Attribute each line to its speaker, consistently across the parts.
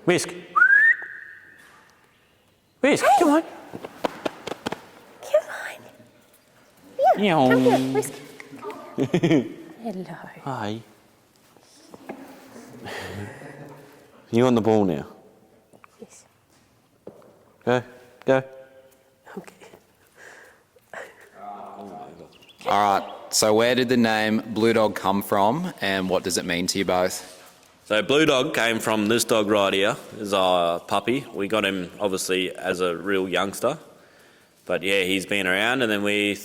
Speaker 1: Whisk. Whisk, come on.
Speaker 2: Come on. Yeah, come here, Whisk. Hello.
Speaker 1: Hi. You on the ball now?
Speaker 2: Yes.
Speaker 1: Go.
Speaker 2: Okay.
Speaker 3: All right, so where did the name Blue Dog come from and what does it mean to you both?
Speaker 1: So Blue Dog came from this dog right here. Is our puppy. We got him obviously as a real youngster, but yeah, he's been around, and then we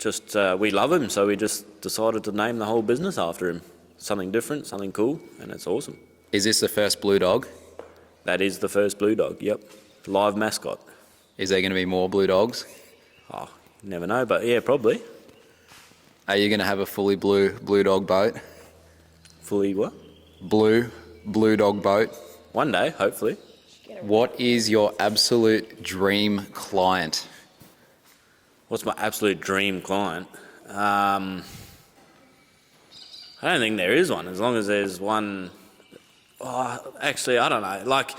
Speaker 1: love him, so we just decided to name the whole business after him. Something different, something cool, and it's awesome.
Speaker 3: Is this the first Blue Dog?
Speaker 1: That is the first Blue Dog. Yep, live mascot.
Speaker 3: Is there going to be more Blue Dogs?
Speaker 1: Oh, you never know, but yeah, probably.
Speaker 3: Are you going to have a fully blue dog boat?
Speaker 1: Fully what?
Speaker 3: Blue dog boat.
Speaker 1: One day, hopefully.
Speaker 3: What is your absolute dream client?
Speaker 1: What's my absolute dream client? I don't think there is one. As long as there's one. Oh, actually, I don't know. Like,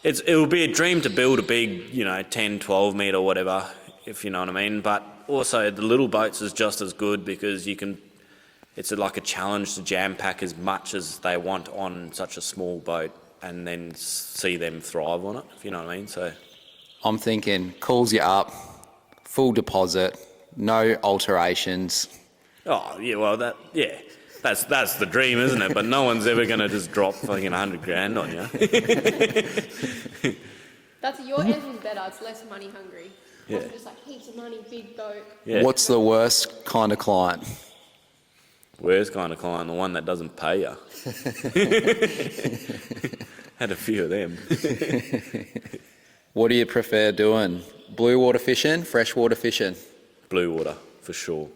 Speaker 1: it will be a dream to build a big, 10, 12 metre, whatever, if you know what I mean. But also, the little boats is just as good because it's like a challenge to jam pack as much as they want on such a small boat and then see them thrive on it, if you know what I mean. So
Speaker 3: I'm thinking calls you up, full deposit, no alterations.
Speaker 1: Oh, yeah, well, that's the dream, isn't it? But no one's ever going to just drop fucking 100 grand on you.
Speaker 2: That's your engine's better. It's less money hungry.
Speaker 1: Yeah.
Speaker 2: Just like heaps of money, big boat.
Speaker 1: Yeah.
Speaker 3: What's the worst kind of client?
Speaker 1: Worst kind of client, the one that doesn't pay you. Had a few of them.
Speaker 3: What do you prefer doing? Blue water fishing, freshwater fishing?
Speaker 1: Blue water, for sure.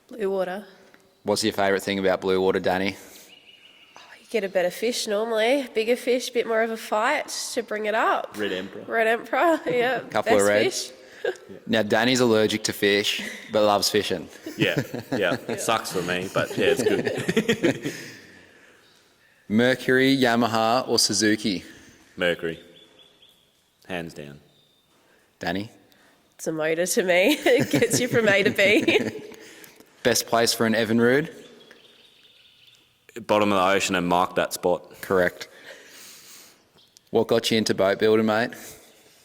Speaker 2: Blue water.
Speaker 3: What's your favourite thing about blue water, Dani?
Speaker 2: You get a better fish normally. Bigger fish, bit more of a fight to bring it up.
Speaker 1: Red Emperor.
Speaker 2: Red Emperor, yeah.
Speaker 3: Couple
Speaker 2: best
Speaker 3: of reds.
Speaker 2: Fish.
Speaker 3: Now, Dani's allergic to fish, but loves fishing.
Speaker 1: Yeah. Sucks for me, but yeah, it's good.
Speaker 3: Mercury, Yamaha or Suzuki?
Speaker 1: Mercury. Hands down.
Speaker 3: Dani?
Speaker 2: It's a motor to me. It gets you from A to B.
Speaker 3: Best place for an Evinrude?
Speaker 1: Bottom of the ocean and mark that spot.
Speaker 3: Correct. What got you into boat building, mate?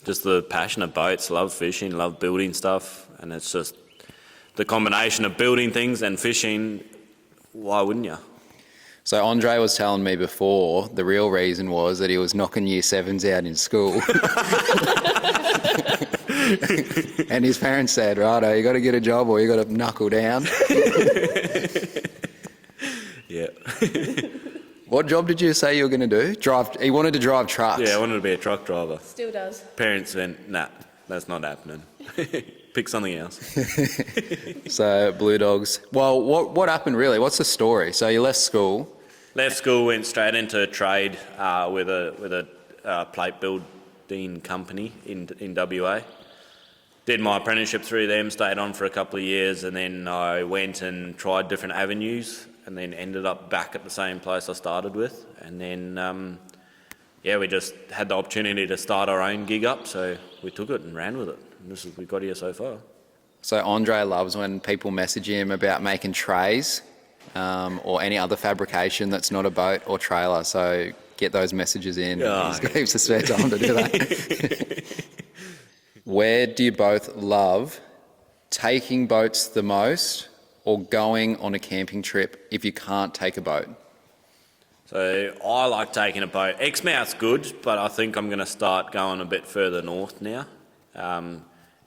Speaker 1: Just the passion of boats, love fishing, love building stuff, and it's just the combination of building things and fishing. Why wouldn't you?
Speaker 3: So Andre was telling me before the real reason was that he was knocking year sevens out in school. And his parents said, righto, you got to get a job or you got to knuckle down.
Speaker 1: Yeah.
Speaker 3: What job did you say you were going to do? He wanted to drive trucks.
Speaker 1: Yeah, I wanted to be a truck driver.
Speaker 2: Still does.
Speaker 1: Parents went, nah, that's not happening. Pick something else.
Speaker 3: So Blue Dogs. Well, what happened really? What's the story? So you left school.
Speaker 1: Left school, went straight into a trade with a plate building company in WA. Did my apprenticeship through them, stayed on for a couple of years, and then I went and tried different avenues and then ended up back at the same place I started with. And then, we just had the opportunity to start our own gig up, so we took it and ran with it. And we got here so far.
Speaker 3: So Andre loves when people message him about making trays or any other fabrication that's not a boat or trailer. So get those messages in.
Speaker 1: Oh,
Speaker 3: He's got heaps of spare time to do that. Where do you both love taking boats the most or going on a camping trip if you can't take a boat?
Speaker 1: So I like taking a boat. Exmouth's good, but I think I'm going to start going a bit further north now.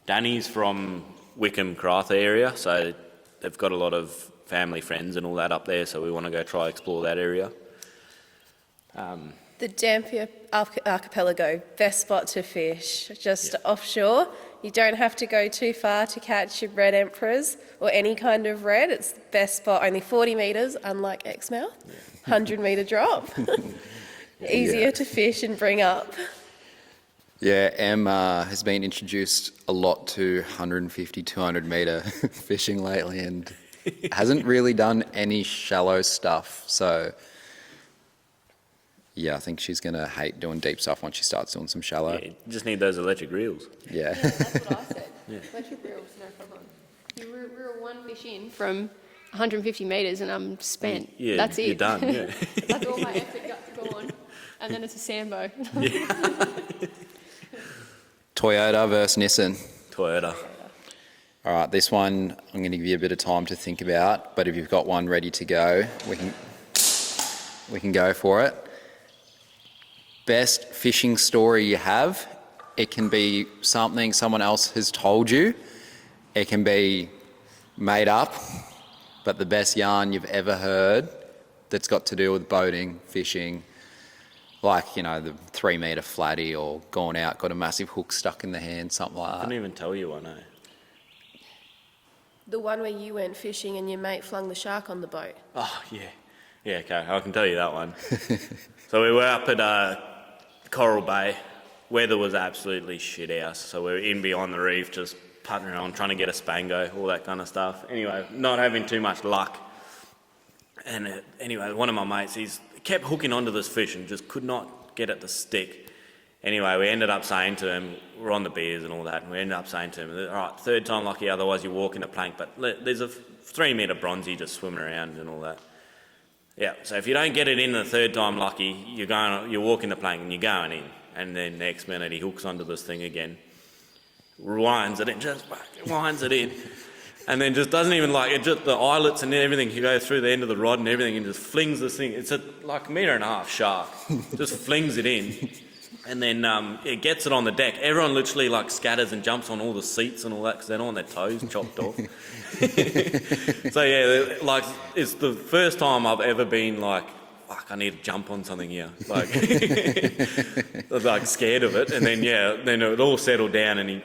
Speaker 1: Dani's from Wickham, Karratha area, so they've got a lot of family friends and all that up there, so we want to go try explore that area.
Speaker 2: The Dampier Archipelago, best spot to fish, just offshore. You don't have to go too far to catch your red emperors or any kind of red. It's the best spot, only 40 metres, unlike Exmouth. 100 metre drop. Easier to fish and bring up.
Speaker 3: Yeah, Em has been introduced a lot to 150, 200 metre fishing lately and hasn't really done any shallow stuff. So Yeah, I think she's going to hate doing deep stuff once she starts doing some shallow.
Speaker 1: Yeah, you just need those electric reels.
Speaker 3: Yeah.
Speaker 2: That's what I said. Electric reels, no problem. You reel one fish in from 150 metres and I'm spent.
Speaker 1: Yeah,
Speaker 2: That's it.
Speaker 1: you're done, yeah.
Speaker 2: That's all my effort got gone. And then it's a Sambo.
Speaker 3: Toyota versus Nissan.
Speaker 1: Toyota.
Speaker 3: All right, this one I'm going to give you a bit of time to think about, but if you've got one ready to go, we can go for it. Best fishing story you have. It can be something someone else has told you. It can be made up, but the best yarn you've ever heard that's got to do with boating, fishing, like, you know, the 3 metre flatty or gone out, got a massive hook stuck in the hand, something like
Speaker 1: I
Speaker 3: that.
Speaker 1: couldn't even tell you one, eh?
Speaker 2: The one where you went fishing and your mate flung the shark on the boat.
Speaker 1: Oh, yeah. Yeah, okay, I can tell you that one. So we were up at Coral Bay. Weather was absolutely shit house. So we were in beyond the reef, just putting around, trying to get a spango, all that kind of stuff. Anyway, not having too much luck. And anyway, one of my mates, he's kept hooking onto this fish and just could not get it to stick. Anyway, we ended up saying to him, we're on the beers and all that, and we ended up saying to him, all right, third time lucky, otherwise you walk in a plank, but there's a 3 metre bronzy just swimming around and all that. Yeah, so if you don't get it in the third time lucky, you're walking the plank and you're going in, and then next minute he hooks onto this thing again, winds it in, just winds it in, and then just doesn't even just the eyelets and everything, he goes through the end of the rod and everything and just flings this thing, it's like 1.5 metre shark, just flings it in. And then it gets it on the deck. Everyone literally scatters and jumps on all the seats and all that because they're on their toes chopped off. So yeah, it's the first time I've ever been fuck, I need to jump on something here. Scared of it. And then then it all settled down and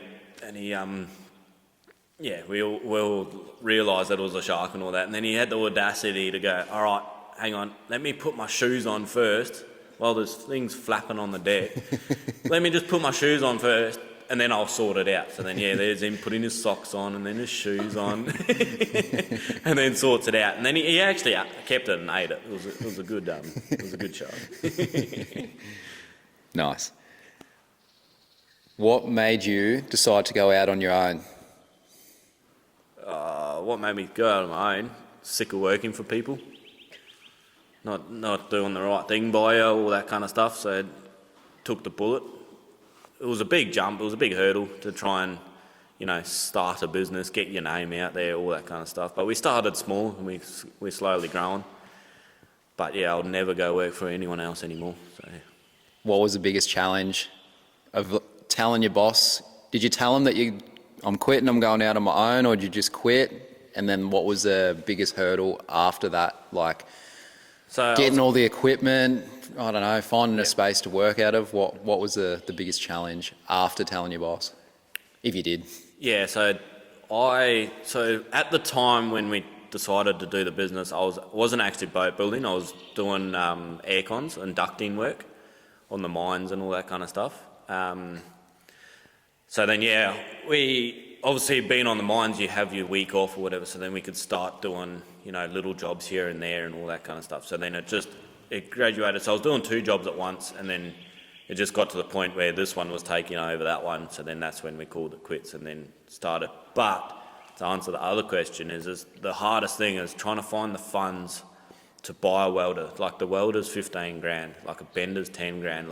Speaker 1: we all realised that it was a shark and all that. And then he had the audacity to go, all right, hang on, let me put my shoes on first. While there's things flapping on the deck, let me just put my shoes on first and then I'll sort it out. So then, there's him putting his socks on and then his shoes on and then sorts it out. And then he actually kept it and ate it. It was a good shark.
Speaker 3: Nice. What made you decide to go out on your own?
Speaker 1: What made me go out on my own? Sick of working for people. Not doing the right thing by you, all that kind of stuff, so I took the bullet. It was a big jump, it was a big hurdle to try and, start a business, get your name out there, all that kind of stuff. But we started small and we're slowly growing. But I'll never go work for anyone else anymore. So.
Speaker 3: What was the biggest challenge of telling your boss? Did you tell him that I'm quitting, I'm going out on my own, or did you just quit? And then what was the biggest hurdle after that? So getting all the equipment, I don't know, finding a space to work out of. What was the biggest challenge after telling your boss, if you did? Yeah,
Speaker 1: so at the time when we decided to do the business, I wasn't actually boat building. I was doing aircons and ducting work on the mines and all that kind of stuff. So then, we obviously being on the mines, you have your week off or whatever. So then we could start doing, little jobs here and there and all that kind of stuff. So then it graduated. So I was doing 2 jobs at once, and then it just got to the point where this one was taking over that one. So then that's when we called it quits and then started. But to answer the other question is the hardest thing is trying to find the funds to buy a welder. The welder's 15 grand, a bender's 10 grand.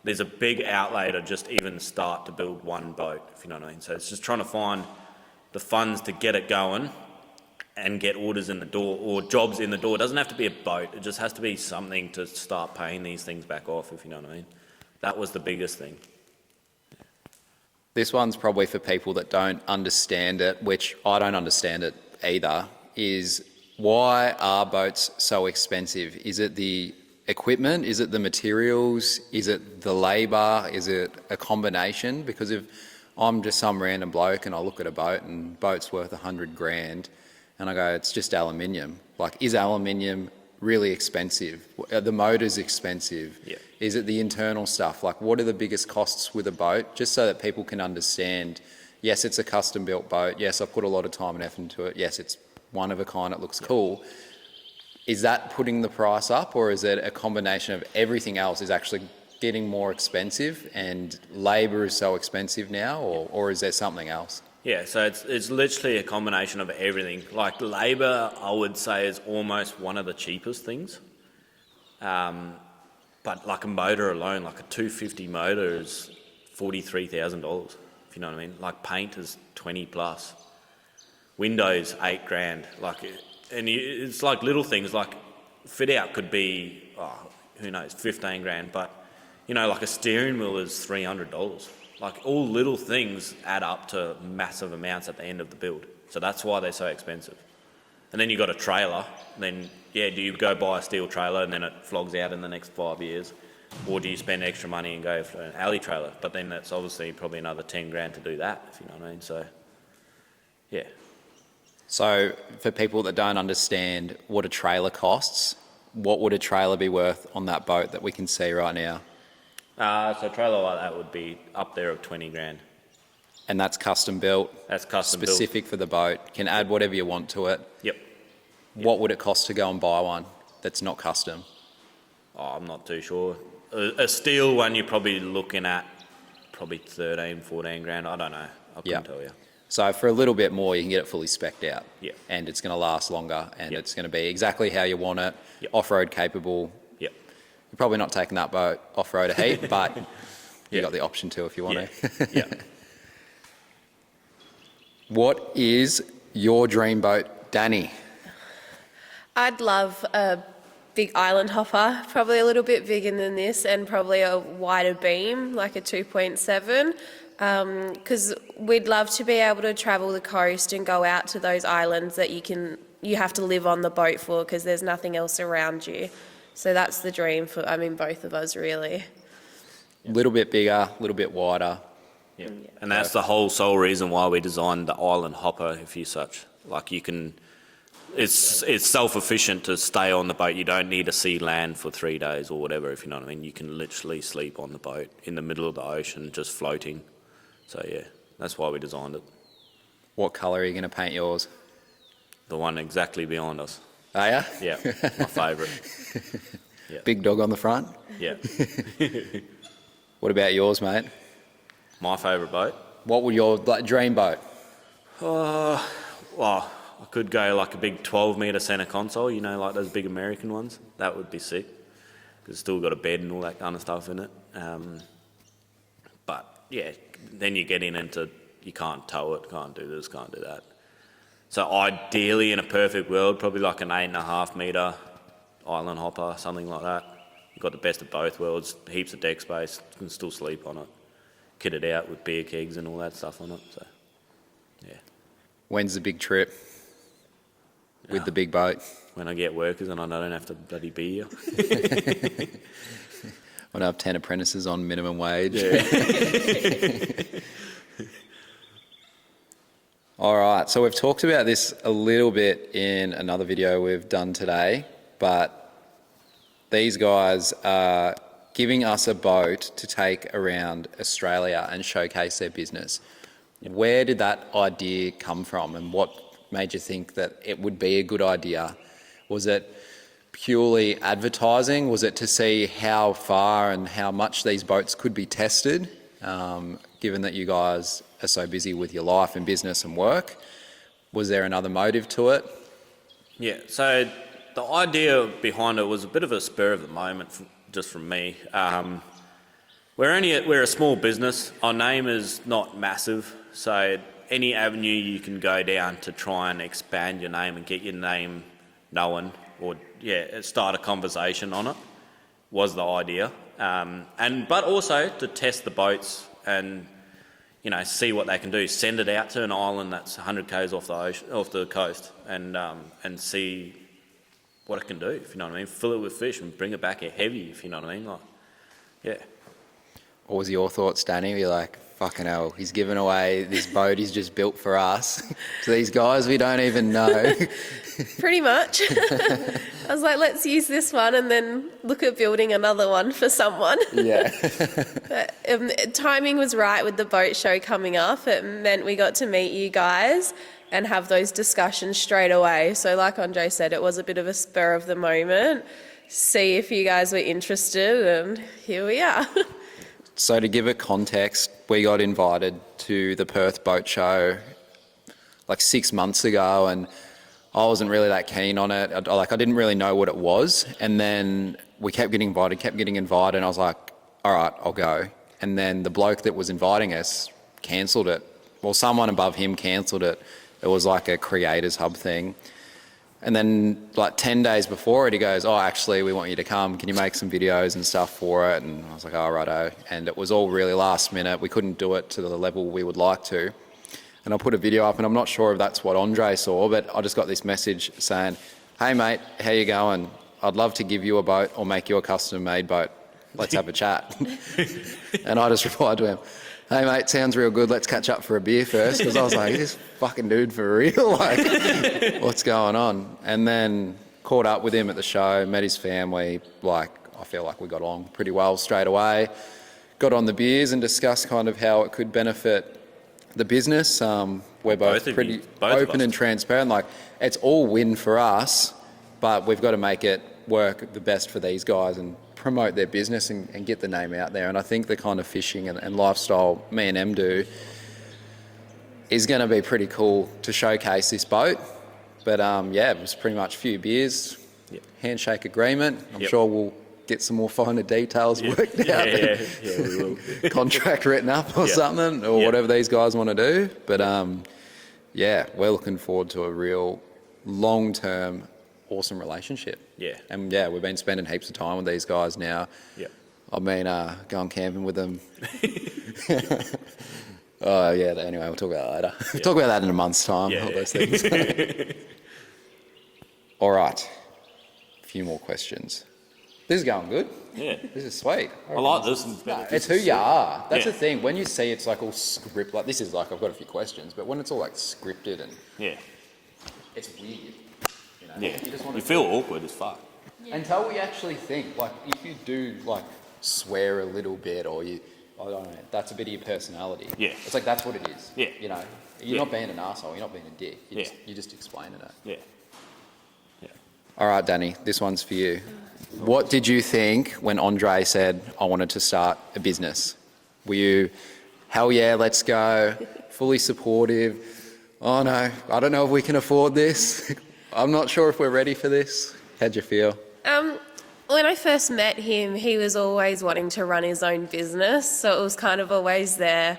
Speaker 1: There's a big outlay to just even start to build one boat, if you know what I mean. So it's just trying to find the funds to get it going and get orders in the door or jobs in the door. It doesn't have to be a boat. It just has to be something to start paying these things back off, if you know what I mean. That was the biggest thing.
Speaker 3: This one's probably for people that don't understand it, which I don't understand it either, is why are boats so expensive? Is it the equipment? Is it the materials? Is it the labour? Is it a combination? Because if I'm just some random bloke and I look at a boat and boat's worth 100 grand and I go, it's just aluminium. Is aluminium really expensive? Are the motors expensive?
Speaker 1: Yeah.
Speaker 3: Is it the internal stuff? What are the biggest costs with a boat? Just so that people can understand, yes, it's a custom built boat. Yes, I've put a lot of time and effort into it. Yes, it's one of a kind. It looks cool. Is that putting the price up, or is it a combination of everything else is actually getting more expensive and labour is so expensive now, or is there something else?
Speaker 1: Yeah, so it's literally a combination of everything. Like labour, I would say, is almost one of the cheapest things. But like a motor alone, like a 250 motor is $43,000, if you know what I mean. Like paint is 20 plus. Windows, $8,000. It's like little things, like fit out could be, who knows, 15 grand. But, like a steering wheel is $300. Like all little things add up to massive amounts at the end of the build. So that's why they're so expensive. And then you got a trailer, then do you go buy a steel trailer and then it flogs out in the next 5 years? Or do you spend extra money and go for an alley trailer? But then that's obviously probably another 10 grand to do that, if you know what I mean. So, yeah.
Speaker 3: So for people that don't understand what a trailer costs, what would a trailer be worth on that boat that we can see right now?
Speaker 1: So a trailer like that would be up there of 20 grand.
Speaker 3: And that's custom built?
Speaker 1: That's custom
Speaker 3: specific
Speaker 1: built.
Speaker 3: for the boat? Can add whatever you want to it?
Speaker 1: Yep.
Speaker 3: What would it cost to go and buy one that's not custom?
Speaker 1: I'm not too sure. A steel one, you're probably looking at 13, 14 grand. I don't know. I couldn't tell you.
Speaker 3: So for a little bit more, you can get it fully spec'd out.
Speaker 1: Yep.
Speaker 3: And it's going to last longer, and
Speaker 1: Yep.
Speaker 3: it's going to be exactly how you want it,
Speaker 1: Yep.
Speaker 3: off-road capable.
Speaker 1: Yep.
Speaker 3: You're probably not taking that boat off-road a heap, but you
Speaker 1: Yeah.
Speaker 3: got the option to if you want
Speaker 1: Yeah.
Speaker 3: to.
Speaker 1: Yeah.
Speaker 3: What is your dream boat, Dani?
Speaker 2: I'd love a big island hopper, probably a little bit bigger than this, and probably a wider beam, like a 2.7, because we'd love to be able to travel the coast and go out to those islands that you have to live on the boat for, because there's nothing else around you. So that's the dream for, both of us, really.
Speaker 3: A little bit bigger, a little bit wider.
Speaker 1: Yeah. And that's the whole sole reason why we designed the island hopper, if you such. Like you can, it's self-efficient to stay on the boat. You don't need to see land for 3 days or whatever, if you know what I mean. You can literally sleep on the boat in the middle of the ocean, just floating. So yeah, that's why we designed it.
Speaker 3: What colour are you going to paint yours?
Speaker 1: The one exactly behind us.
Speaker 3: Are ya?
Speaker 1: Yeah, my favourite. Yeah.
Speaker 3: Big dog on the front?
Speaker 1: Yeah.
Speaker 3: What about yours, mate?
Speaker 1: My favourite boat?
Speaker 3: What would your dream boat?
Speaker 1: Well, I could go like a big 12-metre centre console, like those big American ones. That would be sick. Because it's still got a bed and all that kind of stuff in it. But yeah, then you're getting into, you can't tow it, can't do this, can't do that. So ideally, in a perfect world, probably like an 8.5 metre island hopper, something like that. You've got the best of both worlds, heaps of deck space, you can still sleep on it. Kit it out with beer kegs and all that stuff on it, so yeah.
Speaker 3: When's the big trip with the big boat?
Speaker 1: When I get workers and I don't have to bloody be here.
Speaker 3: When I have 10 apprentices on minimum wage.
Speaker 1: Yeah.
Speaker 3: All right, so we've talked about this a little bit in another video we've done today, but these guys are giving us a boat to take around Australia and showcase their business. Where did that idea come from, and what made you think that it would be a good idea? Was it purely advertising? Was it to see how far and how much these boats could be tested, given that you guys are so busy with your life and business and work? Was there another motive to it?
Speaker 1: Yeah, so the idea behind it was a bit of a spur of the moment, just from me. We're a small business. Our name is not massive, so any avenue you can go down to try and expand your name and get your name known, or start a conversation on it, was the idea. But also to test the boats and see what they can do. Send it out to an island that's 100 k's off the coast, and see what it can do. If you know what I mean, fill it with fish and bring it back heavy. If you know what I mean, yeah.
Speaker 3: What was your thoughts, Dani? You're like, fucking hell, he's given away this boat he's just built for us to these guys we don't even know.
Speaker 2: Pretty much. I was like, let's use this one and then look at building another one for someone.
Speaker 3: Yeah.
Speaker 2: But, timing was right with the boat show coming up. It meant we got to meet you guys, and have those discussions straight away. So like Andre said, it was a bit of a spur of the moment, see if you guys were interested, and here we are.
Speaker 3: So to give it context, we got invited to the Perth Boat Show like 6 months ago, and I wasn't really that keen on it. I didn't really know what it was. And then we kept getting invited, and I was like, all right, I'll go. And then the bloke that was inviting us cancelled it. Well, someone above him cancelled it. It was like a creators hub thing. And then like 10 days before it, he goes, oh, actually, we want you to come. Can you make some videos and stuff for it? And I was like, oh, righto. And it was all really last minute. We couldn't do it to the level we would like to. And I put a video up, and I'm not sure if that's what Andre saw, but I just got this message saying, hey, mate, how you going? I'd love to give you a boat or make you a custom-made boat. Let's have a chat. And I just replied to him, hey, mate, sounds real good. Let's catch up for a beer first. Because I was like, this fucking dude for real? Like, what's going on? And then caught up with him at the show, met his family. Like, I feel like we got along pretty well straight away. Got on the beers and discussed kind of how it could benefit the business. We're both pretty open and transparent. Like, it's all win for us, but we've got to make it work the best for these guys and promote their business and get the name out there. And I think the kind of fishing and lifestyle me and Em do is going to be pretty cool to showcase this boat. But yeah, it was pretty much a few beers, handshake agreement. I'm sure we'll get some more finer details worked out.
Speaker 1: Yeah, we will.
Speaker 3: Contract written up or something, or whatever these guys want to do. But yeah, we're looking forward to a real long-term, awesome relationship.
Speaker 1: Yeah.
Speaker 3: And yeah, we've been spending heaps of time with these guys now.
Speaker 1: Yeah.
Speaker 3: I've been going camping with them. Oh yeah, anyway, we'll talk about that later. We'll talk about that in a month's time, all those things. All right, a few more questions. This is going good.
Speaker 1: Yeah.
Speaker 3: This is sweet.
Speaker 1: I like this.
Speaker 3: It's who you are. That's the thing. When you see it's like all script, like this is like, I've got a few questions, but when it's all like scripted and it's weird. You know?
Speaker 1: Yeah.
Speaker 3: You, just want
Speaker 1: You feel awkward as fuck.
Speaker 3: until we actually think, like if you do like swear a little bit or you, I don't know, that's a bit of your personality.
Speaker 1: Yeah.
Speaker 3: It's like, that's what it is.
Speaker 1: Yeah.
Speaker 3: You know, you're not being an arsehole, you're not being a dick. You're just explaining it.
Speaker 1: Yeah.
Speaker 3: All right, Dani, this one's for you. What did you think when Andre said, I wanted to start a business? Were you, hell yeah, let's go, fully supportive? Oh no, I don't know if we can afford this. I'm not sure if we're ready for this. How'd you feel?
Speaker 2: When I first met him, he was always wanting to run his own business, so it was kind of always there.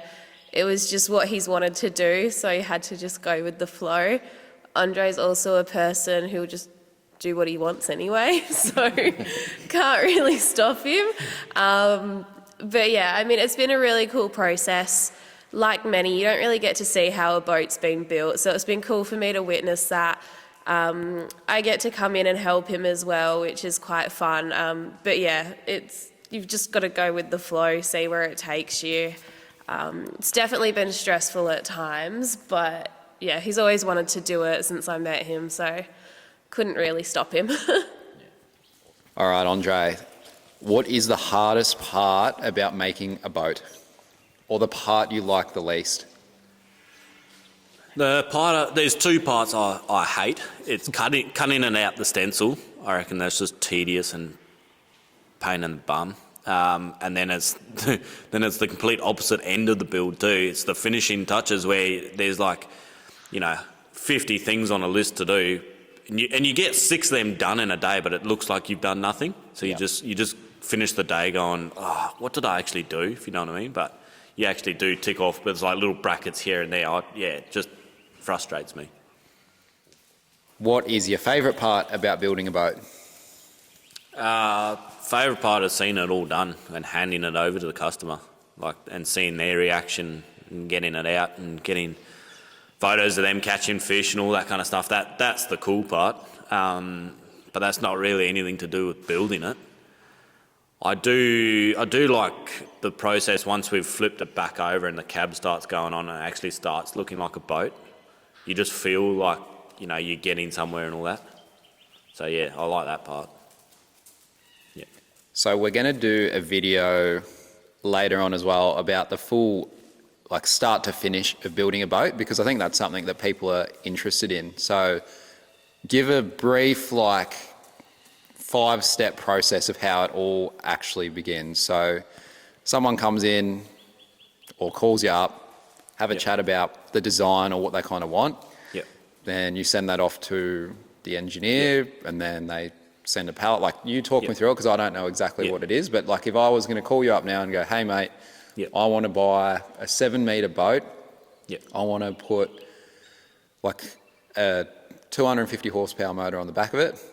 Speaker 2: It was just what he's wanted to do, so he had to just go with the flow. Andre's also a person who will just do what he wants anyway, so can't really stop him. But yeah, I mean, it's been a really cool process. Like many, you don't really get to see how a boat's been built, so it's been cool for me to witness that. I get to come in and help him as well, which is quite fun. But yeah, you've just got to go with the flow, see where it takes you. It's definitely been stressful at times, but yeah, he's always wanted to do it since I met him, so couldn't really stop him.
Speaker 3: All right, Andre, what is the hardest part about making a boat? Or the part you like the least?
Speaker 1: There's two parts I hate. It's cutting in and out the stencil. I reckon that's just tedious and pain in the bum. And then it's the complete opposite end of the build too. It's the finishing touches where there's 50 things on a list to do, and you get 6 of them done in a day, but it looks like you've done nothing. So you just finish the day going, oh, what did I actually do? If you know what I mean. But you actually do tick off, but there's like little brackets here and there. It just frustrates me.
Speaker 3: What is your favourite part about building a boat?
Speaker 1: Favourite part is seeing it all done and handing it over to the customer, and seeing their reaction and getting it out and getting photos of them catching fish and all that kind of stuff. That's the cool part. But that's not really anything to do with building it. I do like the process once we've flipped it back over and the cab starts going on and it actually starts looking like a boat. You just feel like, you're getting somewhere and all that. So yeah, I like that part. Yeah.
Speaker 3: So we're going to do a video later on as well about the full like start to finish of building a boat? Because I think that's something that people are interested in. So give a brief, like, 5-step process of how it all actually begins. So someone comes in or calls you up, have a chat about the design or what they kind of want.
Speaker 1: Yep.
Speaker 3: Then you send that off to the engineer, and then they send a pallet. Like, you talk me through it, because I don't know exactly what it is. But like, if I was going to call you up now and go, hey mate, I want to buy a 7-meter boat. I want to put like a 250 horsepower motor on the back of it.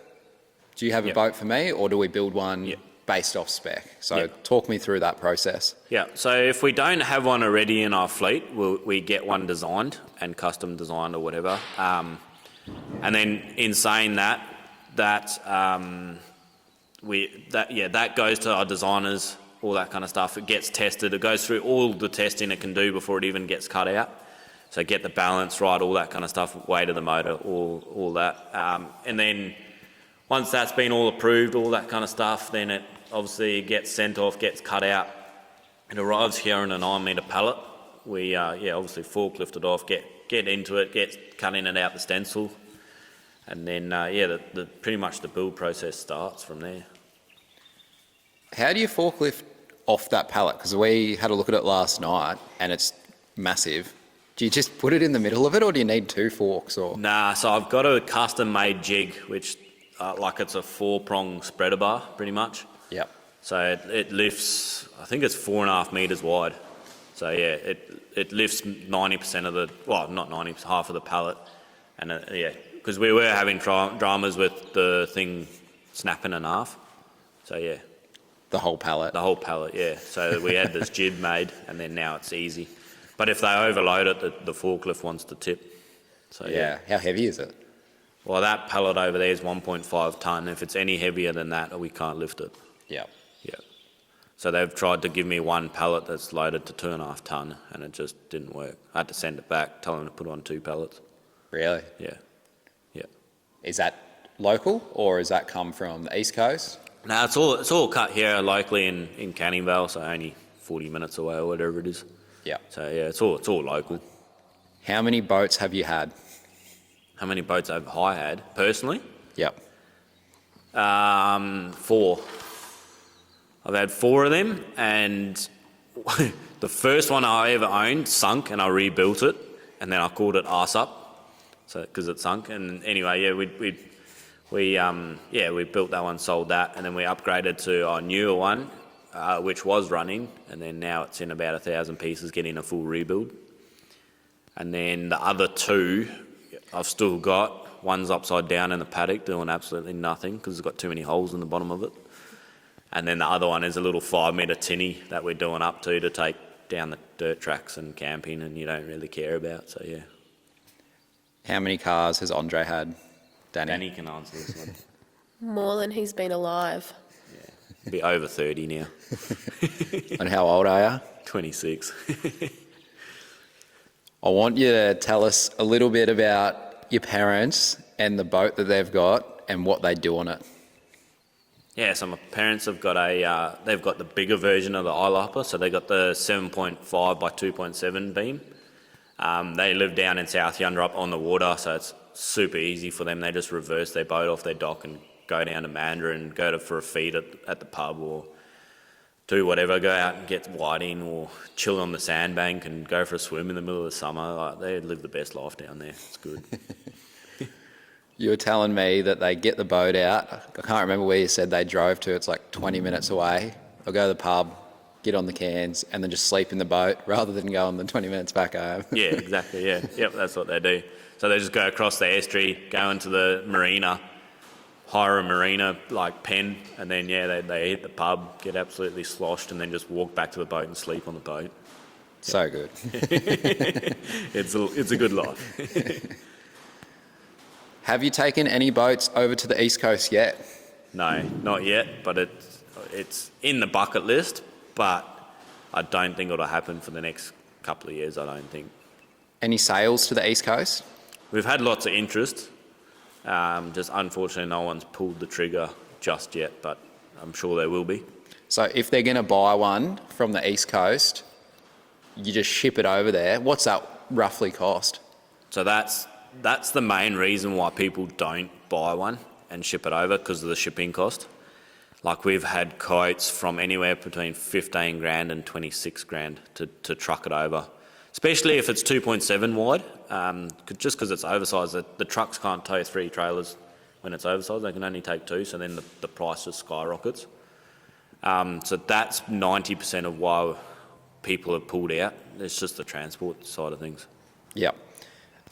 Speaker 3: Do you have a boat for me, or do we build one based off spec? So talk me through that process.
Speaker 1: Yeah, so if we don't have one already in our fleet, we get one designed and custom designed or whatever. And then in saying that goes to our designers, all that kind of stuff. It gets tested. It goes through all the testing it can do before it even gets cut out. So get the balance right, all that kind of stuff, weight of the motor, all that. And then once that's been all approved, all that kind of stuff, then it obviously gets sent off, gets cut out. It arrives here in a 9-meter pallet. We obviously forklift it off, get into it, get cutting it out the stencil, and then pretty much the build process starts from there.
Speaker 3: How do you forklift off that pallet? Because we had a look at it last night, and it's massive. Do you just put it in the middle of it, or do you need 2 forks? Or
Speaker 1: Nah, so I've got a custom-made jig, which it's a 4-prong spreader bar, pretty much.
Speaker 3: Yep.
Speaker 1: So it lifts, I think it's 4.5 meters wide. So yeah, it lifts 90% of the, well, not 90%, half of the pallet. And because we were having dramas with the thing snapping in half. So yeah.
Speaker 3: The whole pallet?
Speaker 1: The whole pallet, yeah. So we had this jib made, and then now it's easy. But if they overload it, the forklift wants to tip. So yeah.
Speaker 3: How heavy is it?
Speaker 1: Well, that pallet over there is 1.5 tonne. If it's any heavier than that, we can't lift it.
Speaker 3: Yeah.
Speaker 1: Yeah. So they've tried to give me one pallet that's loaded to 2.5 tonne, and it just didn't work. I had to send it back, tell them to put on 2 pallets.
Speaker 3: Really?
Speaker 1: Yeah. Yeah.
Speaker 3: Is that local, or has that come from the East Coast?
Speaker 1: No, it's all cut here locally in Canning Vale, so only 40 minutes away or whatever it is.
Speaker 3: Yeah.
Speaker 1: So yeah, it's all local.
Speaker 3: How many boats have you had?
Speaker 1: How many boats have I had personally?
Speaker 3: Yep.
Speaker 1: 4. I've had 4 of them, and the first one I ever owned sunk, and I rebuilt it, and then I called it Arse Up, so because it sunk. And anyway, yeah, we built that one, sold that, and then we upgraded to our newer one, which was running, and then now it's in about 1,000 pieces, getting a full rebuild. And then the other 2 I've still got. One's upside down in the paddock doing absolutely nothing because it's got too many holes in the bottom of it. And then the other one is a little 5-meter tinny that we're doing up to take down the dirt tracks and camping, and you don't really care about, so yeah.
Speaker 3: How many cars has Andre had, Danny?
Speaker 1: Danny can answer this one.
Speaker 2: More than he's been alive.
Speaker 1: Yeah, be over 30 now.
Speaker 3: And how old are you?
Speaker 1: 26.
Speaker 3: I want you to tell us a little bit about your parents and the boat that they've got and what they do on it.
Speaker 1: Yeah, so my parents have got they've got the bigger version of the eyelapper, so they got the 7.5 by 2.7 beam. They live down in South Yonder up on the water, so it's super easy for them. They just reverse their boat off their dock and go down to Mandurah and go for a feed at the pub, or do whatever, go out and get whiting or chill on the sandbank and go for a swim in the middle of the summer. They live the best life down there. It's good.
Speaker 3: You were telling me that they get the boat out. I can't remember where you said they drove to. It's like 20 minutes away. They'll go to the pub, get on the cans, and then just sleep in the boat rather than go on the 20 minutes back home.
Speaker 1: Yeah, exactly, yeah. Yep, that's what they do. So they just go across the estuary, go into the marina, hire a marina pen, and then they hit the pub, get absolutely sloshed, and then just walk back to the boat and sleep on the boat.
Speaker 3: So good.
Speaker 1: It's a good life.
Speaker 3: Have you taken any boats over to the East Coast yet?
Speaker 1: No, not yet, but it's in the bucket list, but I don't think it'll happen for the next couple of years, I don't think.
Speaker 3: Any sales to the East Coast?
Speaker 1: We've had lots of interest. Just unfortunately no one's pulled the trigger just yet, but I'm sure there will be.
Speaker 3: So if they're going to buy one from the East Coast, you just ship it over there. What's that roughly cost?
Speaker 1: So that's the main reason why people don't buy one and ship it over, because of the shipping cost. Like, we've had quotes from anywhere between 15 grand and 26 grand to truck it over, especially if it's 2.7 wide. Just because it's oversized, the trucks can't tow 3 trailers when it's oversized. They can only take 2, so then the price just skyrockets. So that's 90% of why people have pulled out. It's just the transport side of things.
Speaker 3: Yep.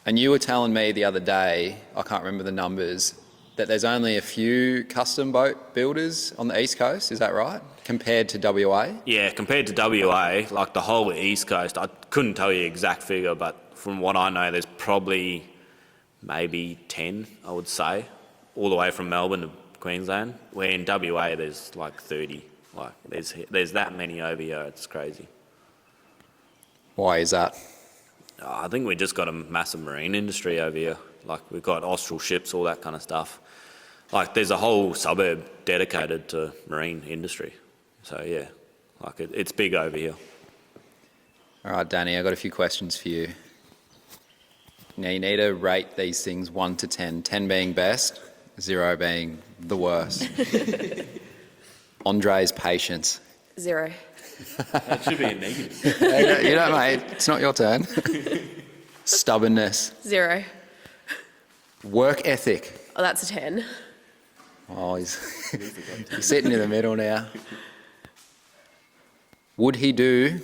Speaker 3: And you were telling me the other day, I can't remember the numbers, that there's only a few custom boat builders on the East Coast, is that right? Compared to WA?
Speaker 1: Yeah, compared to WA, like the whole East Coast, I couldn't tell you the exact figure, but from what I know, there's probably maybe 10, I would say, all the way from Melbourne to Queensland, where in WA there's like 30. Like, there's that many over here, it's crazy.
Speaker 3: Why is that?
Speaker 1: I think we just got a massive marine industry over here. Like, we've got Austral ships, all that kind of stuff. Like, there's a whole suburb dedicated to marine industry. So yeah, like it's big over here.
Speaker 3: All right, Danny, I've got a few questions for you. Now, you need to rate these things 1 to 10, 10 being best, 0 being the worst. Andre's patience.
Speaker 2: 0.
Speaker 1: That should be a negative.
Speaker 3: You know, mate, it's not your turn. Stubbornness.
Speaker 2: 0.
Speaker 3: Work ethic.
Speaker 2: Oh, that's a 10.
Speaker 3: Oh, he's sitting in the middle now. Would he do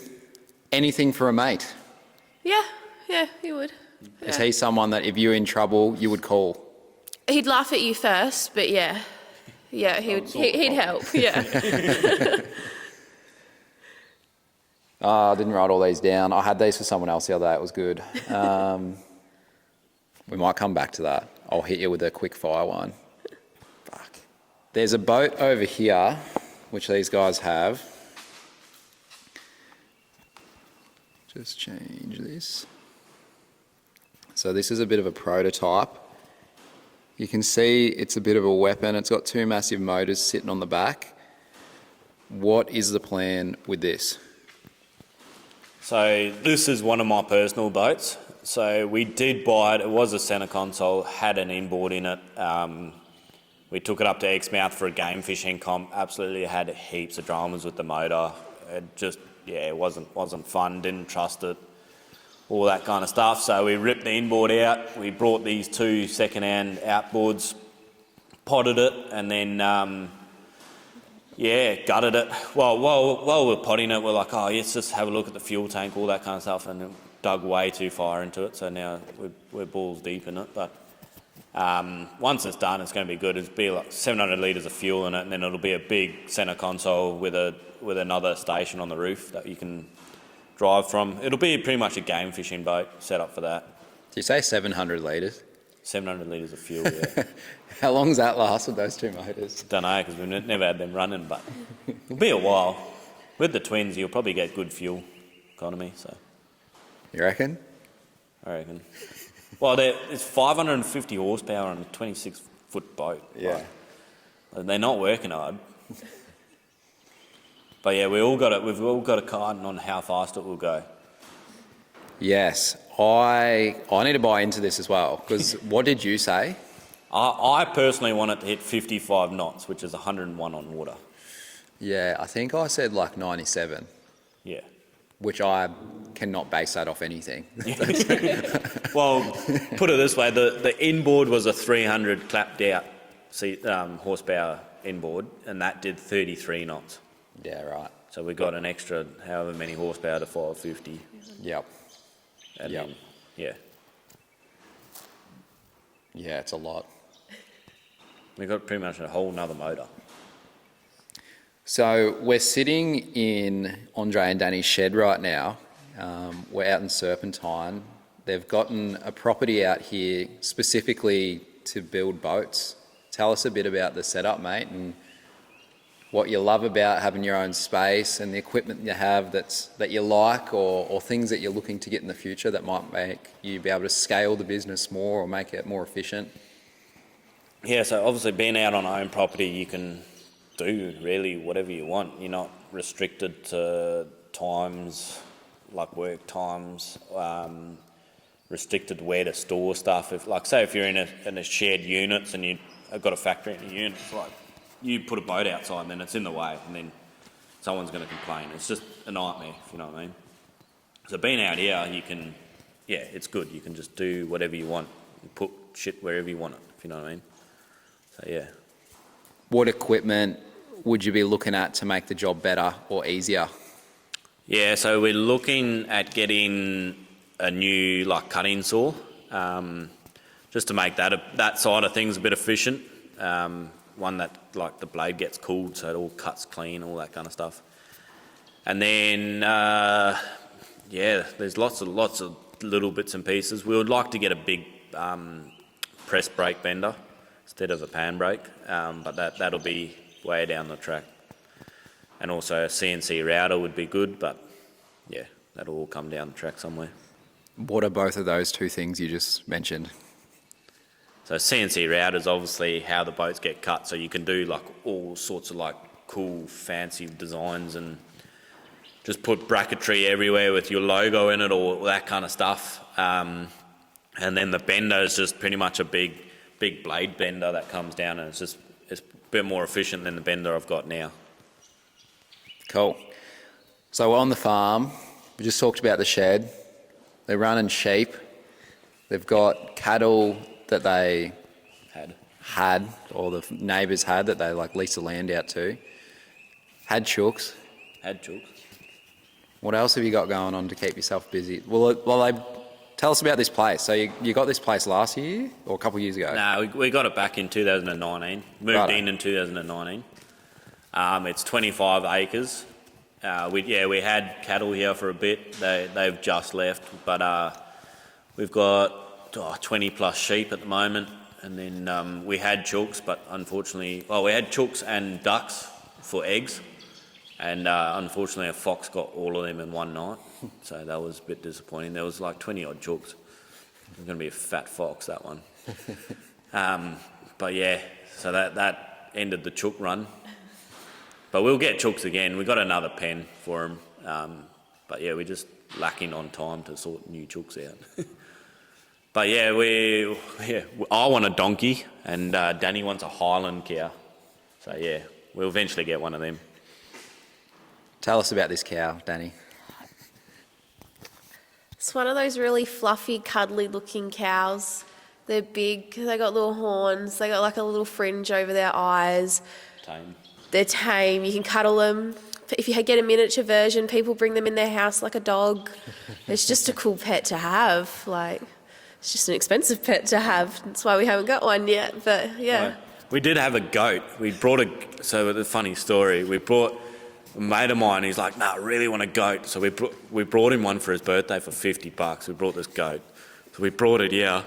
Speaker 3: anything for a mate?
Speaker 2: Yeah, he would.
Speaker 3: Is he someone that if you're in trouble, you would call?
Speaker 2: He'd laugh at you first, but yeah, he'd help. Yeah.
Speaker 3: I didn't write all these down. I had these for someone else the other day. It was good. We might come back to that. I'll hit you with a quick fire one. Fuck. There's a boat over here, which these guys have. Just change this. So this is a bit of a prototype. You can see it's a bit of a weapon. It's got 2 massive motors sitting on the back. What is the plan with this?
Speaker 1: So this is one of my personal boats. So we did buy it. It was a centre console, had an inboard in it. We took it up to Exmouth for a game fishing comp. Absolutely had heaps of dramas with the motor. It wasn't fun. Didn't trust it. All that kind of stuff. So we ripped the inboard out. We brought these 2 second-hand outboards, potted it, and then gutted it. Well, while we're potting it, we're like, let's just have a look at the fuel tank, all that kind of stuff, and it dug way too far into it. So now we're balls deep in it. But once it's done, it's going to be good. It'll be like 700 litres of fuel in it, and then it'll be a big centre console with another station on the roof that you can drive from. It'll be pretty much a game fishing boat set up for that.
Speaker 3: Did you say 700 litres?
Speaker 1: 700 litres of fuel, yeah.
Speaker 3: How long's that last with those 2 motors?
Speaker 1: Don't know, because we've never had them running, but it'll be a while. With the twins, you'll probably get good fuel economy, so.
Speaker 3: You reckon?
Speaker 1: I reckon. Well, it's 550 horsepower on a 26-foot boat.
Speaker 3: Yeah.
Speaker 1: Like, they're not working hard. But yeah, we've all got a carton on how fast it will go.
Speaker 3: Yes, I need to buy into this as well, because what did you say?
Speaker 1: I personally want it to hit 55 knots, which is 101 on water.
Speaker 3: Yeah, I think I said like 97.
Speaker 1: Yeah.
Speaker 3: Which I cannot base that off anything.
Speaker 1: Well, put it this way, the inboard was a 300 clapped out horsepower inboard, and that did 33 knots.
Speaker 3: Yeah, right.
Speaker 1: So we got an extra however many horsepower to 550.
Speaker 3: Yep.
Speaker 1: And
Speaker 3: Yep.
Speaker 1: then, yeah.
Speaker 3: Yeah, it's a lot.
Speaker 1: We got pretty much a whole nother motor.
Speaker 3: So we're sitting in Andre and Danny's shed right now. We're out in Serpentine. They've gotten a property out here specifically to build boats. Tell us a bit about the setup, mate, and what you love about having your own space and the equipment you have that you like, or things that you're looking to get in the future that might make you be able to scale the business more or make it more efficient.
Speaker 1: Yeah, so obviously being out on our own property, you can do really whatever you want. You're not restricted to times like work times, restricted where to store stuff. If like say if you're in a shared units and you've got a factory in a unit, it's like you put a boat outside and then it's in the way and then someone's going to complain. It's just a nightmare, if you know what I mean. So being out here, you can, it's good. You can just do whatever you want, and put shit wherever you want it, if you know what I mean. So yeah.
Speaker 3: What equipment would you be looking at to make the job better or easier?
Speaker 1: Yeah, so we're looking at getting a new like cutting saw, just to make that side of things a bit efficient. One that like the blade gets cooled so it all cuts clean, all that kind of stuff. And then there's lots of little bits and pieces. We would like to get a big press brake bender instead of a pan brake, but that'll be way down the track. And also a CNC router would be good, but yeah, that'll all come down the track somewhere.
Speaker 3: What are both of those two things you just mentioned?
Speaker 1: So CNC router is obviously how the boats get cut, so you can do like all sorts of like cool fancy designs and just put bracketry everywhere with your logo in it or that kind of stuff. And then the bender is just pretty much a big blade bender that comes down, and it's a bit more efficient than the bender I've got now.
Speaker 3: Cool. So on the farm, we just talked about the shed. They're running sheep. They've got cattle that they had, or the neighbours had, that they like leased the land out to. Had chooks. What else have you got going on to keep yourself busy? Well, tell us about this place. So you got this place last year or a couple of years ago?
Speaker 1: No, we got it back in 2019. Moved in 2019. It's 25 acres. We had cattle here for a bit. They've just left, but we've got 20 plus sheep at the moment, and then we had chooks, but unfortunately, we had chooks and ducks for eggs, and unfortunately a fox got all of them in one night, so that was a bit disappointing. There was like 20 odd chooks. It was going to be a fat fox, that one. But yeah, so that ended the chook run. But we'll get chooks again. We've got another pen for them. But yeah, we're just lacking on time to sort new chooks out. But yeah, I want a donkey and Dani wants a Highland cow. So yeah, we'll eventually get one of them.
Speaker 3: Tell us about this cow, Dani.
Speaker 2: It's one of those really fluffy, cuddly looking cows. They're big, they got little horns, they got like a little fringe over their eyes.
Speaker 1: Tame.
Speaker 2: They're tame, you can cuddle them. If you get a miniature version, people bring them in their house like a dog. It's just a cool pet to have. Like, it's just an expensive pet to have. That's why we haven't got one yet, but yeah.
Speaker 1: Right. We did have a goat. So the funny story, we brought a mate of mine, he's like, I really want a goat. So we brought him one for his birthday for $50. We brought this goat. So we brought it here,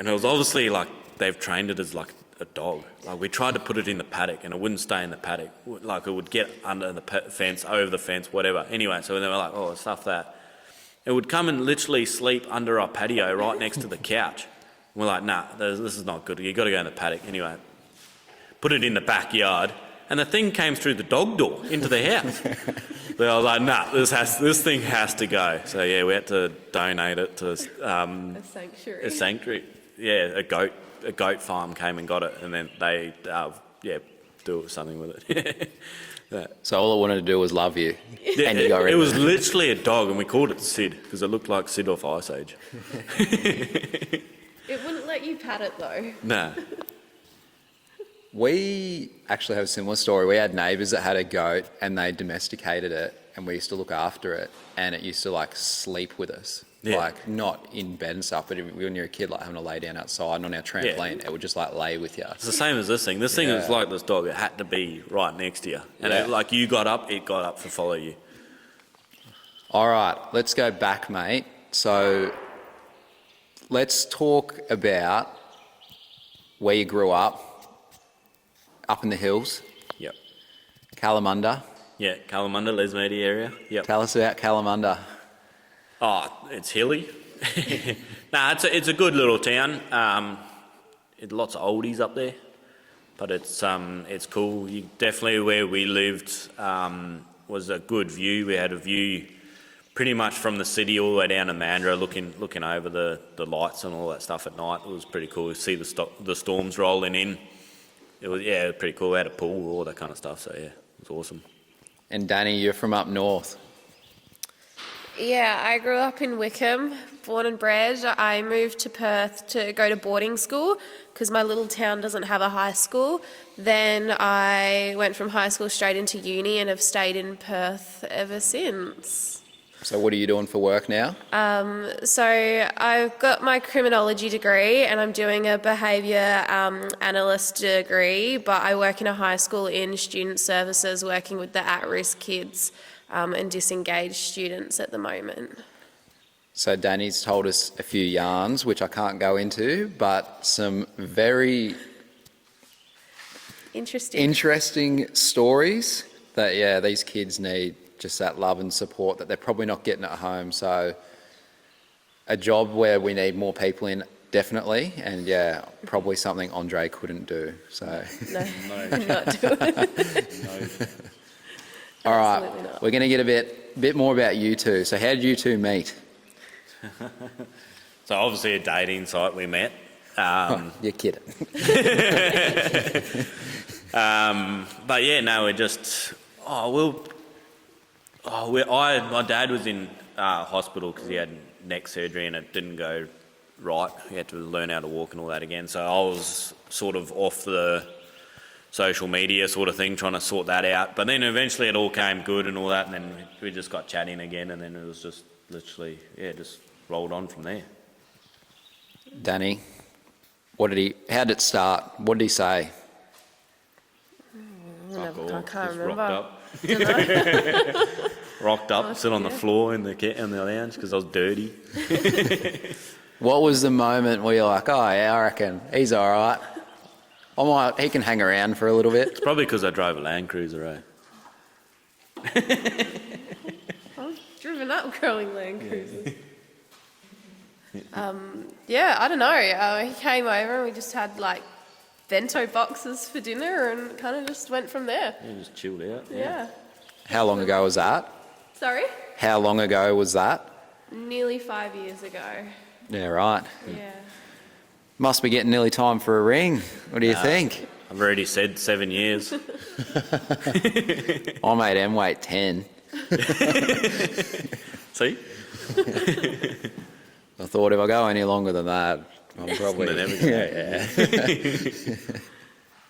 Speaker 1: and it was obviously like they've trained it as like a dog. Like we tried to put it in the paddock and it wouldn't stay in the paddock. Like it would get under the fence, over the fence, whatever. Anyway, so they were like, stuff that. It would come and literally sleep under our patio right next to the couch. And we're like, this is not good. You've got to go in the paddock. Anyway, put it in the backyard, and the thing came through the dog door into the house. So I was like, this thing has to go. So yeah, we had to donate it to
Speaker 2: A sanctuary.
Speaker 1: a sanctuary. Yeah, a goat farm came and got it, and then they do something with it.
Speaker 3: So all it wanted to do was love you.
Speaker 1: Yeah,
Speaker 3: and you got rid
Speaker 1: it
Speaker 3: of
Speaker 1: was literally a dog, and we called it Sid because it looked like Sid off Ice Age.
Speaker 2: It wouldn't let you pat it though.
Speaker 1: Nah.
Speaker 3: We actually have a similar story. We had neighbours that had a goat and they domesticated it, and we used to look after it, and it used to like sleep with us.
Speaker 1: Yeah.
Speaker 3: Like not in bed and stuff, but when you're a kid, like having to lay down outside and on our trampoline, it would just like lay with you.
Speaker 1: It's the same as this thing. This thing is like this dog. It had to be right next to you. And like you got up, it got up to follow you.
Speaker 3: All right, let's go back, mate. So let's talk about where you grew up in the hills.
Speaker 1: Yep.
Speaker 3: Kalamunda.
Speaker 1: Yeah, Kalamunda, Lesmedi area. Yep.
Speaker 3: Tell us about Kalamunda.
Speaker 1: Oh, it's hilly. It's a good little town. Lots of oldies up there, but it's cool. Definitely where we lived was a good view. We had a view pretty much from the city all the way down to Mandurah, looking over the lights and all that stuff at night. It was pretty cool to see the storms rolling in. It was pretty cool. We had a pool, all that kind of stuff. So yeah, it was awesome.
Speaker 3: And Danny, you're from up north.
Speaker 2: Yeah, I grew up in Wickham, born and bred. I moved to Perth to go to boarding school because my little town doesn't have a high school. Then I went from high school straight into uni and have stayed in Perth ever since.
Speaker 3: So what are you doing for work now?
Speaker 2: So I've got my criminology degree and I'm doing a behaviour analyst degree, but I work in a high school in student services working with the at-risk kids and disengaged students at the moment.
Speaker 3: So Danny's told us a few yarns, which I can't go into, but some very interesting stories that, these kids need just that love and support that they're probably not getting at home. So a job where we need more people in, definitely, and probably something Andre couldn't do. So
Speaker 2: No, I'm not doing it.
Speaker 1: No.
Speaker 3: All right, we're going to get a bit more about you two. So how did you two meet?
Speaker 1: So obviously a dating site we met.
Speaker 3: You're kidding.
Speaker 1: But yeah, no, we're just my dad was in hospital because he had neck surgery and it didn't go right. He had to learn how to walk and all that again. So I was sort of off the social media sort of thing, trying to sort that out. But then eventually it all came good and all that, and then we just got chatting again, and then it was just literally, just rolled on from there.
Speaker 3: Danny, how did it start? What did he say?
Speaker 2: I can't remember.
Speaker 1: Rocked up, sit on the floor in the lounge because I was dirty.
Speaker 3: What was the moment where you're like, oh yeah, I reckon he's all right. He can hang around for a little bit.
Speaker 1: It's probably because I drove a Land Cruiser,
Speaker 2: I've driven up growing Land Cruisers. I don't know. He came over and we just had like bento boxes for dinner and kind of just went from there.
Speaker 1: Yeah, just chilled out.
Speaker 2: Yeah.
Speaker 3: How long ago was that?
Speaker 2: Sorry?
Speaker 3: How long ago was that?
Speaker 2: Nearly 5 years ago.
Speaker 3: Yeah, right.
Speaker 2: Yeah.
Speaker 3: Must be getting nearly time for a ring. What do you think?
Speaker 1: I've already said 7 years.
Speaker 3: I made em wait 10.
Speaker 1: See?
Speaker 3: I thought if I go any longer than that, I'm probably...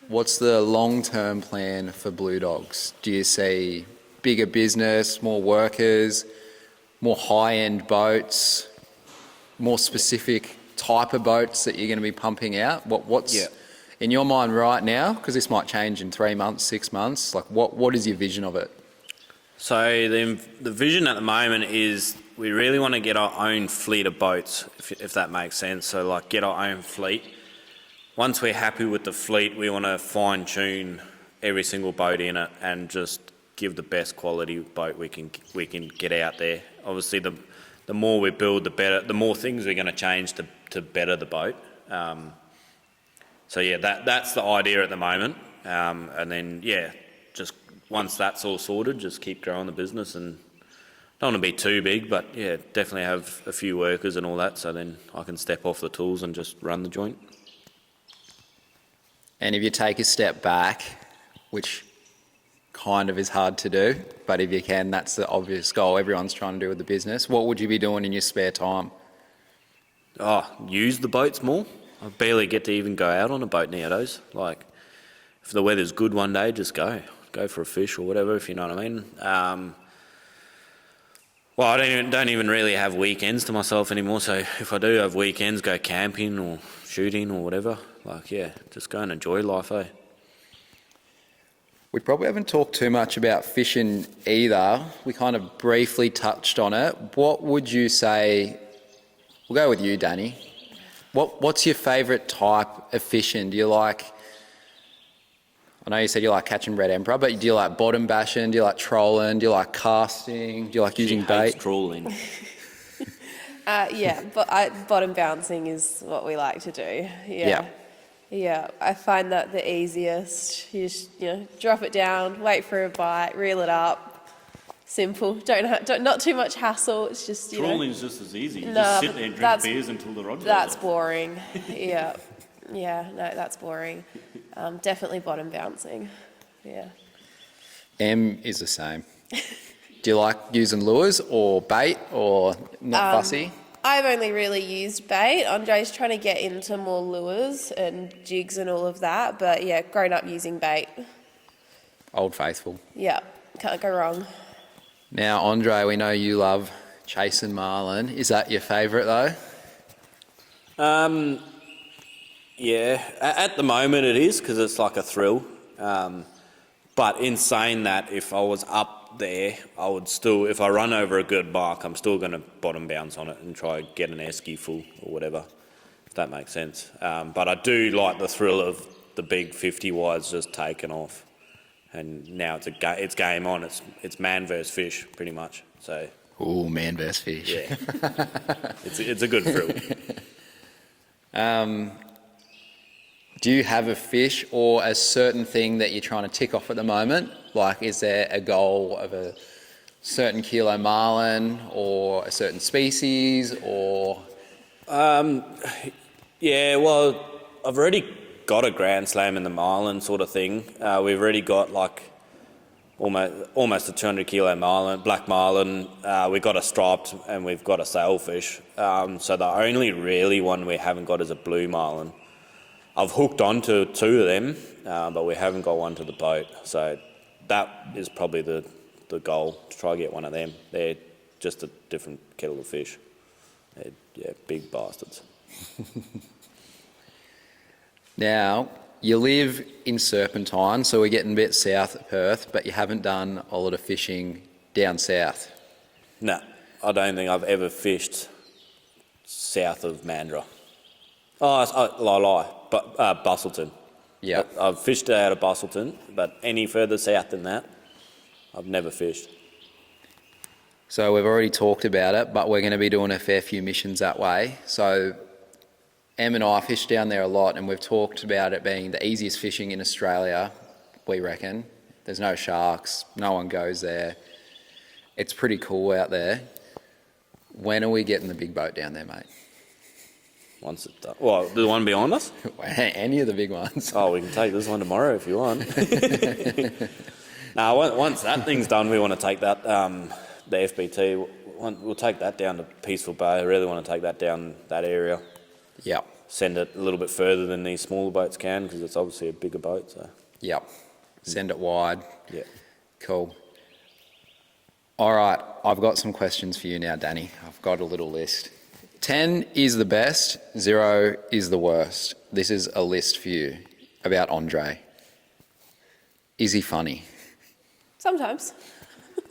Speaker 3: What's the long-term plan for Blue Dogs? Do you see bigger business, more workers, more high-end boats, more specific type of boats that you're going to be pumping out? What's in your mind right now? Because this might change in 3 months, 6 months. Like, what is your vision of it?
Speaker 1: So the vision at the moment is we really want to get our own fleet of boats, if that makes sense. So like get our own fleet. Once we're happy with the fleet, we want to fine tune every single boat in it and just give the best quality boat we can get out there. Obviously, the more we build, the better. The more things we're going to change to better the boat. That's the idea at the moment. And then just once that's all sorted, just keep growing the business and don't want to be too big, but definitely have a few workers and all that. So then I can step off the tools and just run the joint.
Speaker 3: And if you take a step back, which kind of is hard to do, but if you can, that's the obvious goal everyone's trying to do with the business. What would you be doing in your spare time?
Speaker 1: Use the boats more. I barely get to even go out on a boat nowadays. Like, if the weather's good one day, just go for a fish or whatever, if you know what I mean. I don't even really have weekends to myself anymore. So if I do have weekends, go camping or shooting or whatever. Just go and enjoy life, eh?
Speaker 3: We probably haven't talked too much about fishing either. We kind of briefly touched on it. What would you say? We'll go with you, Danny. What's your favourite type of fishing? Do you like, I know you said you like catching red emperor, but do you like bottom bashing? Do you like trolling? Do you like casting? Do you like using bait?
Speaker 1: Hates trawling.
Speaker 2: Bottom bouncing is what we like to do. Yeah, I find that the easiest. You just drop it down, wait for a bite, reel it up, Simple. Not too much hassle. It's just, you know.
Speaker 1: Trawling's just as easy. You
Speaker 2: No,
Speaker 1: just sit
Speaker 2: but
Speaker 1: there and drink
Speaker 2: that's-
Speaker 1: beers until the rod goes
Speaker 2: That's
Speaker 1: off.
Speaker 2: boring. Yeah. Yeah, no, that's boring. Definitely bottom bouncing. Yeah.
Speaker 3: M is the same. Do you like using lures or bait or not fussy?
Speaker 2: I've only really used bait. Andre's trying to get into more lures and jigs and all of that. But yeah, grown up using bait.
Speaker 3: Old faithful.
Speaker 2: Yeah, can't go wrong.
Speaker 3: Now, Andre, we know you love chasing marlin. Is that your favourite though?
Speaker 1: Yeah, at the moment it is because it's like a thrill. But in saying that, if I was up there, I would still, if I run over a good mark, I'm still going to bottom bounce on it and try get an esky full or whatever, if that makes sense. But I do like the thrill of the big 50 wides just taking off. And now it's game on. It's man versus fish, pretty much. So
Speaker 3: Ooh, man versus fish.
Speaker 1: yeah, it's a good thrill.
Speaker 3: Do you have a fish or a certain thing that you're trying to tick off at the moment? Like, is there a goal of a certain kilo marlin or a certain species or?
Speaker 1: Yeah, well, I've already got a Grand Slam in the marlin sort of thing. We've already got like almost a 200 kilo marlin, black marlin. We've got a striped and we've got a sailfish. So the only really one we haven't got is a blue marlin. I've hooked onto 2 of them, but we haven't got one to the boat. So that is probably the goal, to try to get one of them. They're just a different kettle of fish. They're big bastards.
Speaker 3: Now, you live in Serpentine, so we're getting a bit south of Perth, but you haven't done a lot of fishing down south.
Speaker 1: No, I don't think I've ever fished south of Mandurah. But Bustleton.
Speaker 3: Yeah.
Speaker 1: I've fished out of Bustleton, but any further south than that, I've never fished.
Speaker 3: So we've already talked about it, but we're going to be doing a fair few missions that way. So Em and I fish down there a lot, and we've talked about it being the easiest fishing in Australia, we reckon. There's no sharks, no one goes there. It's pretty cool out there. When are we getting the big boat down there, mate?
Speaker 1: Once it's done. Well, the one behind us?
Speaker 3: Any of the big ones.
Speaker 1: Oh, we can take this one tomorrow if you want. Once that thing's done, we want to take that, the FBT, we'll take that down to Peaceful Bay. I really want to take that down that area.
Speaker 3: Yep.
Speaker 1: Send it a little bit further than these smaller boats can, because it's obviously a bigger boat. So
Speaker 3: Yep. Send it wide.
Speaker 1: yeah.
Speaker 3: Cool. All right, I've got some questions for you now, Danny. I've got a little list. 10 is the best, 0 is the worst. This is a list for you about Andre. Is he funny?
Speaker 2: Sometimes.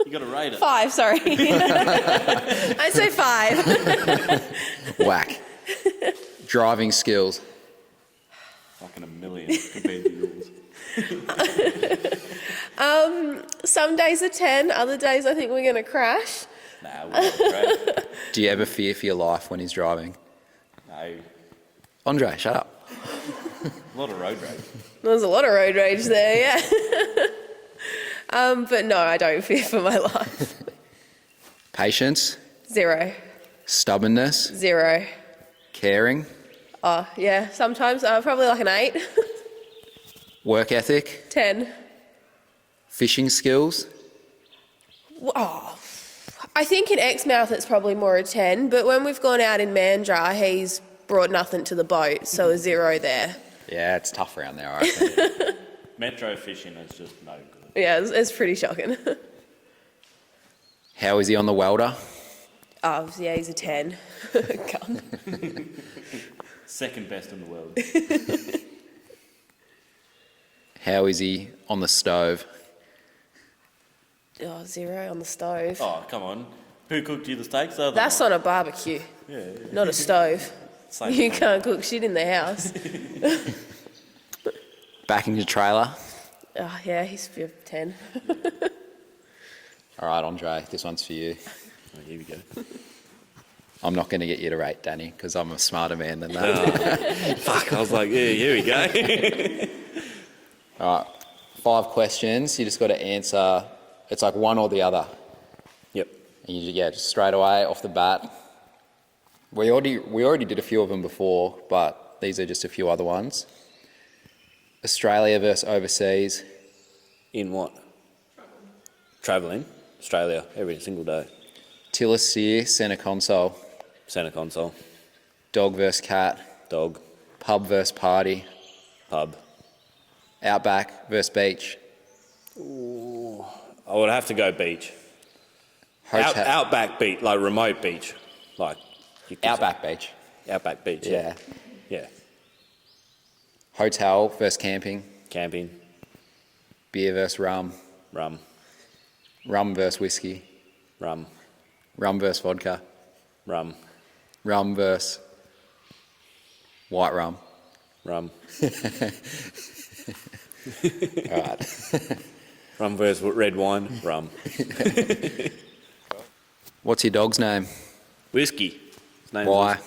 Speaker 1: You got to rate it.
Speaker 2: 5, sorry. I say 5.
Speaker 3: Whack. Driving skills.
Speaker 1: Fucking a million compared to yours.
Speaker 2: Some days are 10, other days I think we're going to crash.
Speaker 1: Nah, we're great.
Speaker 3: Do you ever fear for your life when he's driving?
Speaker 1: No,
Speaker 3: Andre, shut up.
Speaker 1: a lot of road rage.
Speaker 2: There's a lot of road rage there, yeah. But no, I don't fear for my life.
Speaker 3: Patience,
Speaker 2: 0.
Speaker 3: stubbornness,
Speaker 2: 0.
Speaker 3: caring,
Speaker 2: Oh, yeah, sometimes probably like an 8.
Speaker 3: work ethic,
Speaker 2: 10.
Speaker 3: fishing skills.
Speaker 2: Oh, I think in Exmouth it's probably more a 10, but when we've gone out in Mandurah, he's brought nothing to the boat, so a 0 there.
Speaker 3: Yeah, it's tough around there, I reckon.
Speaker 1: Metro fishing is just no good.
Speaker 2: Yeah, it's pretty shocking.
Speaker 3: How is he on the welder?
Speaker 2: Oh, yeah, he's a 10. Gun.
Speaker 1: Second best in the world.
Speaker 3: How is he on the stove?
Speaker 2: Oh, 0 on the stove.
Speaker 1: Oh, come on. Who cooked you the steaks? The other
Speaker 2: That's
Speaker 1: one?
Speaker 2: on a barbecue,
Speaker 1: Yeah.
Speaker 2: not a stove.
Speaker 1: Same
Speaker 2: You
Speaker 1: thing.
Speaker 2: can't cook shit in the house.
Speaker 3: Back in your trailer?
Speaker 2: Oh, yeah, he's a 10.
Speaker 3: All right, Andre, this one's for you.
Speaker 1: Oh, here we go.
Speaker 3: I'm not going to get you to rate Danny because I'm a smarter man than that.
Speaker 1: Fuck, I was like, yeah, here we go.
Speaker 3: All right, 5 questions. You just got to answer. It's like one or the other. And just straight away off the bat. We already did a few of them before, but these are just a few other ones. Australia versus overseas.
Speaker 1: In what? Travelling. Australia, every single day.
Speaker 3: Tillisir, centre console.
Speaker 1: Centre console.
Speaker 3: Dog versus cat.
Speaker 1: Dog.
Speaker 3: Pub versus party.
Speaker 1: Pub.
Speaker 3: Outback versus beach.
Speaker 1: Ooh, I would have to go beach. Outback beach, like remote beach. Like
Speaker 3: Outback beach.
Speaker 1: Outback beach,
Speaker 3: Yeah.
Speaker 1: Yeah.
Speaker 3: Hotel versus camping.
Speaker 1: Camping.
Speaker 3: Beer versus rum.
Speaker 1: Rum.
Speaker 3: Rum versus whiskey.
Speaker 1: Rum.
Speaker 3: Rum versus vodka.
Speaker 1: Rum.
Speaker 3: Rum versus white rum.
Speaker 1: Rum.
Speaker 3: All right.
Speaker 1: Rum versus red wine. Rum.
Speaker 3: What's your dog's name?
Speaker 1: Whiskey. His name's
Speaker 3: Why?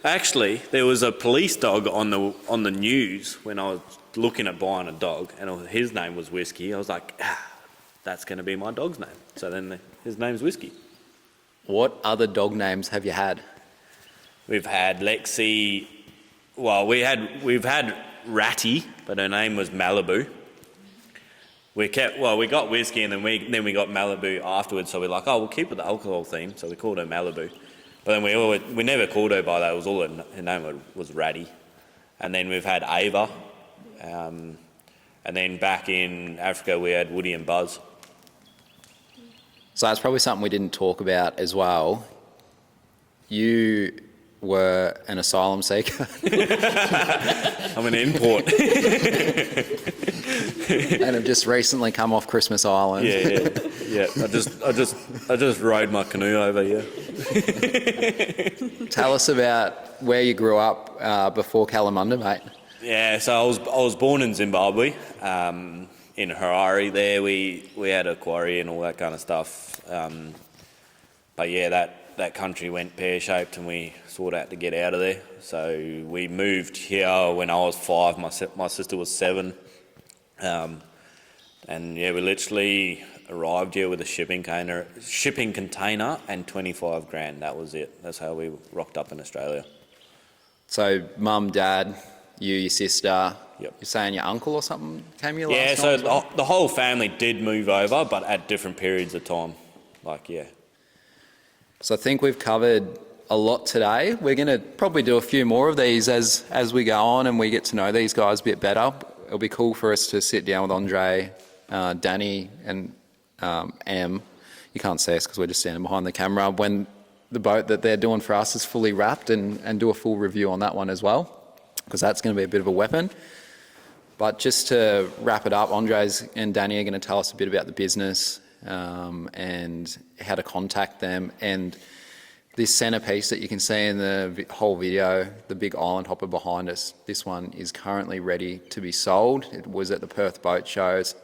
Speaker 1: Actually, there was a police dog on the news when I was looking at buying a dog, and his name was Whiskey. I was like, that's going to be my dog's name. So then his name's Whiskey.
Speaker 3: What other dog names have you had?
Speaker 1: We've had Lexi. Well, we've had Ratty, but her name was Malibu. We got Whiskey, and then we got Malibu afterwards. So we're like, we'll keep with the alcohol theme. So we called her Malibu. But then we never called her by that. It was all her name was Ratty. And then we've had Ava. And then back in Africa, we had Woody and Buzz.
Speaker 3: So that's probably something we didn't talk about as well. You were an asylum seeker.
Speaker 1: I'm an import.
Speaker 3: And have just recently come off Christmas Island.
Speaker 1: Yeah. I just rode my canoe over here.
Speaker 3: Tell us about where you grew up before Kalamunda, mate.
Speaker 1: Yeah, so I was born in Zimbabwe, in Harare. There we had a quarry and all that kind of stuff. But yeah, that country went pear-shaped, and we sort of had to get out of there. So we moved here when I was 5. My sister was 7. And yeah, we literally arrived here with a shipping container and 25 grand. That was it. That's how we rocked up in Australia.
Speaker 3: So mum, dad, you, your sister,
Speaker 1: Yep.
Speaker 3: you're saying your uncle or something came here last
Speaker 1: Yeah,
Speaker 3: night
Speaker 1: so
Speaker 3: as well?
Speaker 1: the whole family did move over, but at different periods of time.
Speaker 3: So I think we've covered a lot today. We're going to probably do a few more of these as we go on and we get to know these guys a bit better. It'll be cool for us to sit down with Andre, Dani and Em. You can't see us because we're just standing behind the camera when the boat that they're doing for us is fully wrapped and do a full review on that one as well, because that's going to be a bit of a weapon. But just to wrap it up, Andres and Dani are going to tell us a bit about the business and how to contact them. And this centerpiece that you can see in the whole video, the big island hopper behind us, this one is currently ready to be sold. It was at the Perth Boat Shows,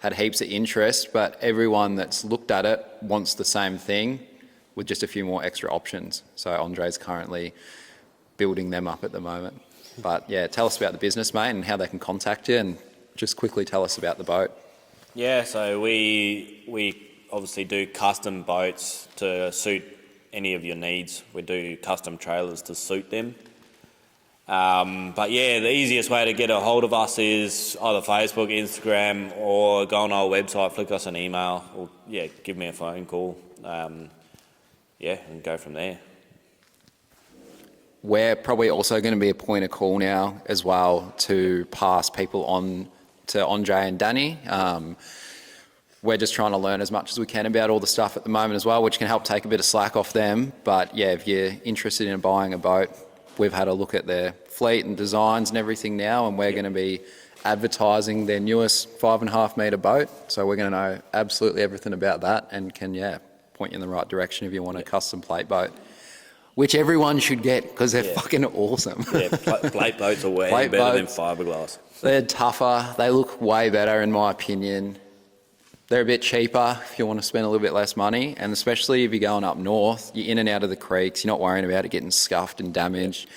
Speaker 3: had heaps of interest, but everyone that's looked at it wants the same thing with just a few more extra options. So Andre's currently building them up at the moment. But yeah, tell us about the business, mate, and how they can contact you, and just quickly tell us about the boat.
Speaker 1: Yeah, so we obviously do custom boats to suit any of your needs. We do custom trailers to suit them. But yeah, the easiest way to get a hold of us is either Facebook, Instagram, or go on our website, flick us an email, or give me a phone call. And go from there.
Speaker 3: We're probably also going to be a point of call now as well to pass people on to Andre and Dani. We're just trying to learn as much as we can about all the stuff at the moment as well, which can help take a bit of slack off them. But yeah, if you're interested in buying a boat, we've had a look at their fleet and designs and everything now, and we're going to be advertising their newest 5.5 metre boat. So we're going to know absolutely everything about that and can, point you in the right direction if you want a custom plate boat, which everyone should get because they're fucking awesome.
Speaker 1: Yeah, plate boats are way better than fiberglass.
Speaker 3: They're tougher. They look way better in my opinion. They're a bit cheaper if you want to spend a little bit less money, and especially if you're going up north, you're in and out of the creeks, you're not worrying about it getting scuffed and damaged.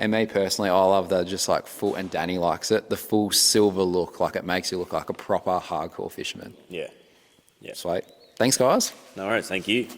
Speaker 3: And me personally, I love the just like full, and Dani likes it, the full silver look, like it makes you look like a proper hardcore fisherman.
Speaker 1: Yeah.
Speaker 3: Sweet. Thanks, guys.
Speaker 1: No worries, thank you.